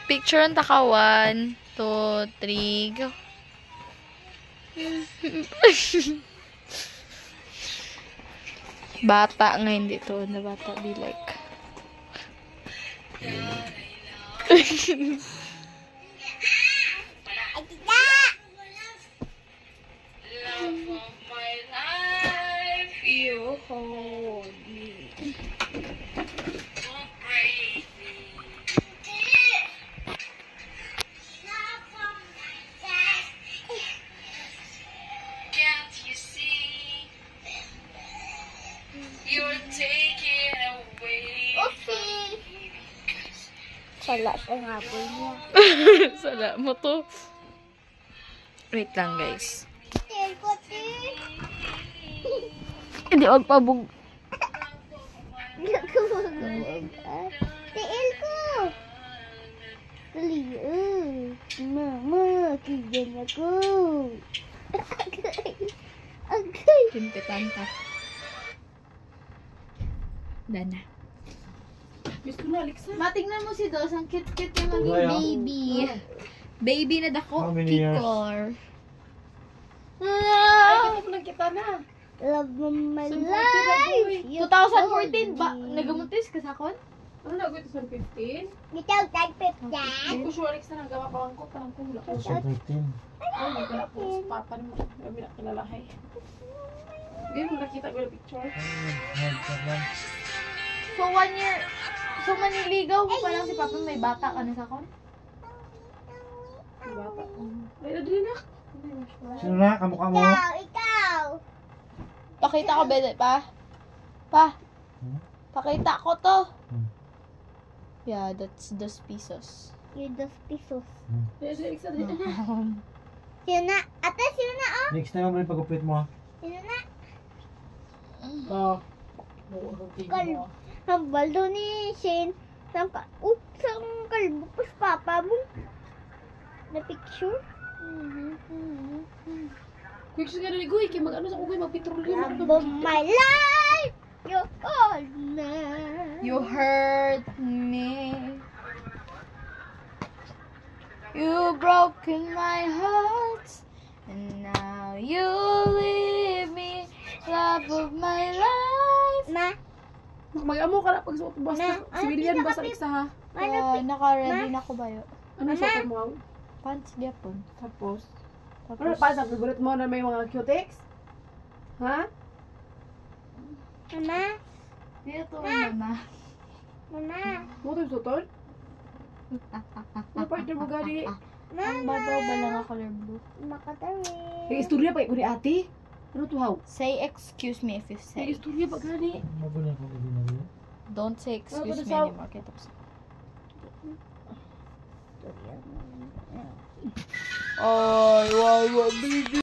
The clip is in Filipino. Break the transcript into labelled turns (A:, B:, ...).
A: Picture ang taka. 1, 2, 3, go. Bata nga hindi to. Na bata be like.
B: You hold me.
A: Can't you see? You're taking away.
B: Oopsie! Sala sa ngapon niya.
A: Sala mo to. Wait lang, guys.
B: Tiil ko, tiil.
A: Hindi, wag pabug.
B: Tiil ko. Dali, mama, kigyan ako. Agay.
A: Timpitan ka. Dana.
C: Matingnan mo si Dos, ang cute-cute yung maging
D: Gaya.
C: baby.
A: Baby na dako.
D: How many years?
A: Kikor.
B: Love of my
C: So,
B: life.
C: 2014 ba? Nagamuntis ka sa kon?
E: Ano na gawin sa 15?
B: Gitaw, tag 50.
E: Ko sure Alex na nagawa parang ko wala ko.
D: 13.
E: Ay, wala ko sa papa mo. Grabe na kilalahay. Hindi mo nakita ko yung picture.
C: So 1 year, so maniligaw mo pa lang si Papa, may bata ka na sa kon?
E: Yung bata. Ay, nadali na.
D: Sino na? Kamukha mo?
B: Ikaw.
C: Pakita ko, Bede, pa? Pa? Pakita ko to.
A: Yeah, that's 2 pesos.
B: Yung 2 pesos.
E: Ay, si Alex na.
B: Sino na? Ate, sino na, oh?
D: Next time mo rin pagupit mo ha.
B: Sino na?
E: Oh.
B: Ang baldo ni Shane. Saan kalbo ko sa papa mo? Na picture?
E: Quick siya na ligoy. Kaya mag-ano sa kukoy, mag-petroleum.
B: Love of my life. You're all night.
A: You hurt me. You broken my heart. And now you leave me. Love of my life.
B: Ma,
E: Mag-amo ka na pag suot mo.
B: Na,
E: Basta, civilian ba sa Alexa ha?
A: Naka-ready na ko ba yun?
E: Ano suot mo?
A: Pants gyapon.
E: Tapos, ano
A: Tapos,
E: pa sa favorite mo na may mga cutex? Ha?
B: mama,
A: dito mama.
B: mama,
E: Mo ito sutol? Ano pa ito mo gani?
A: Ang babaw ba lang ang color blue?
B: makatawi.
E: Yung istorya pa ko ni ate? Ano to how?
A: Say excuse me if you
E: Yung
A: say.
E: istorya pa gani?
D: Magulang ko ginagawa.
A: Don't say excuse
E: Ano
A: me
E: sa-
A: anymore. Kita ko sa... Ay, wow, baby.